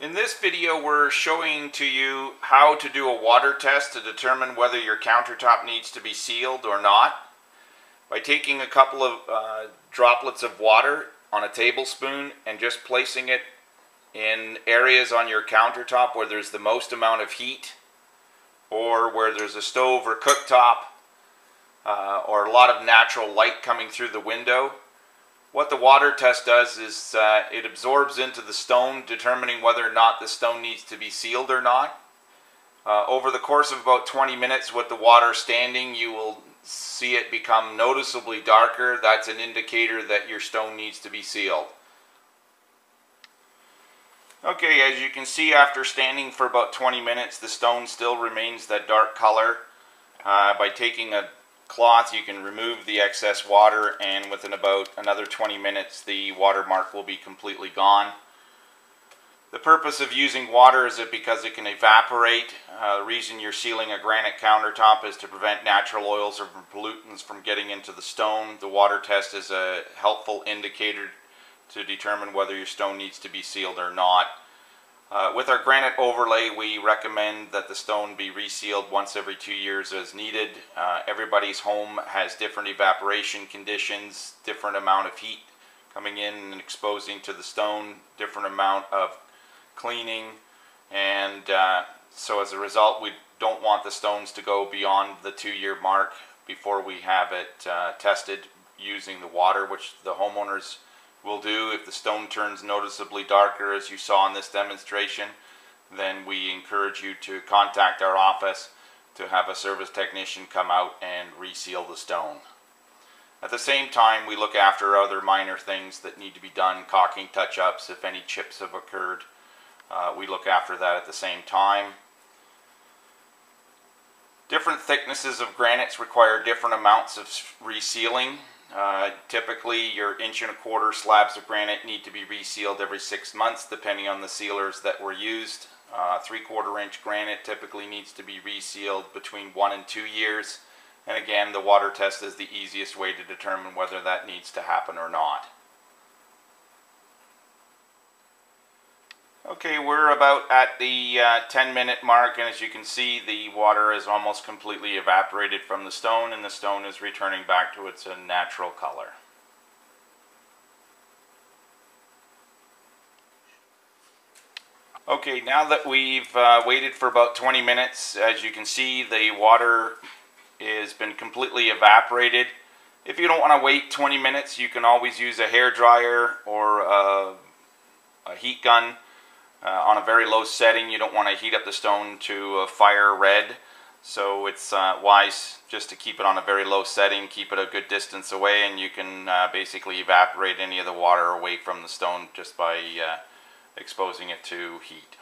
In this video, we're showing to you how to do a water test to determine whether your countertop needs to be sealed or not. By taking a couple of droplets of water on a tablespoon and just placing it in areas on your countertop where there's the most amount of heat, or where there's a stove or cooktop, or a lot of natural light coming through the window. What the water test does is it absorbs into the stone, determining whether or not the stone needs to be sealed or not. Over the course of about 20 minutes with the water standing, you will see it become noticeably darker. That's an indicator that your stone needs to be sealed. Okay, as you can see, after standing for about 20 minutes, the stone still remains that dark color. By taking a cloth, you can remove the excess water, and within about another 20 minutes the watermark will be completely gone. The purpose of using water is because it can evaporate. The reason you're sealing a granite countertop is to prevent natural oils or pollutants from getting into the stone. The water test is a helpful indicator to determine whether your stone needs to be sealed or not. With our granite overlay, we recommend that the stone be resealed once every 2 years as needed. Everybody's home has different evaporation conditions, different amount of heat coming in and exposing to the stone, different amount of cleaning, and so as a result, we don't want the stones to go beyond the 2-year mark before we have it tested using the water, which the homeowners will do. If the stone turns noticeably darker, as you saw in this demonstration, then we encourage you to contact our office to have a service technician come out and reseal the stone. At the same time, we look after other minor things that need to be done, caulking touch-ups, if any chips have occurred. We look after that at the same time. Different thicknesses of granites require different amounts of resealing. Typically, your 1¼ inch slabs of granite need to be resealed every 6 months, depending on the sealers that were used. 3/4 inch granite typically needs to be resealed between 1 and 2 years. And again, the water test is the easiest way to determine whether that needs to happen or not. Okay, we're about at the 10-minute mark, and as you can see, the water is almost completely evaporated from the stone, and the stone is returning back to its natural color. Okay, now that we've waited for about 20 minutes, as you can see, the water has been completely evaporated. If you don't want to wait 20 minutes, you can always use a hair dryer or a heat gun. On a very low setting. You don't want to heat up the stone to fire red, so it's wise just to keep it on a very low setting, keep it a good distance away, and you can basically evaporate any of the water away from the stone just by exposing it to heat.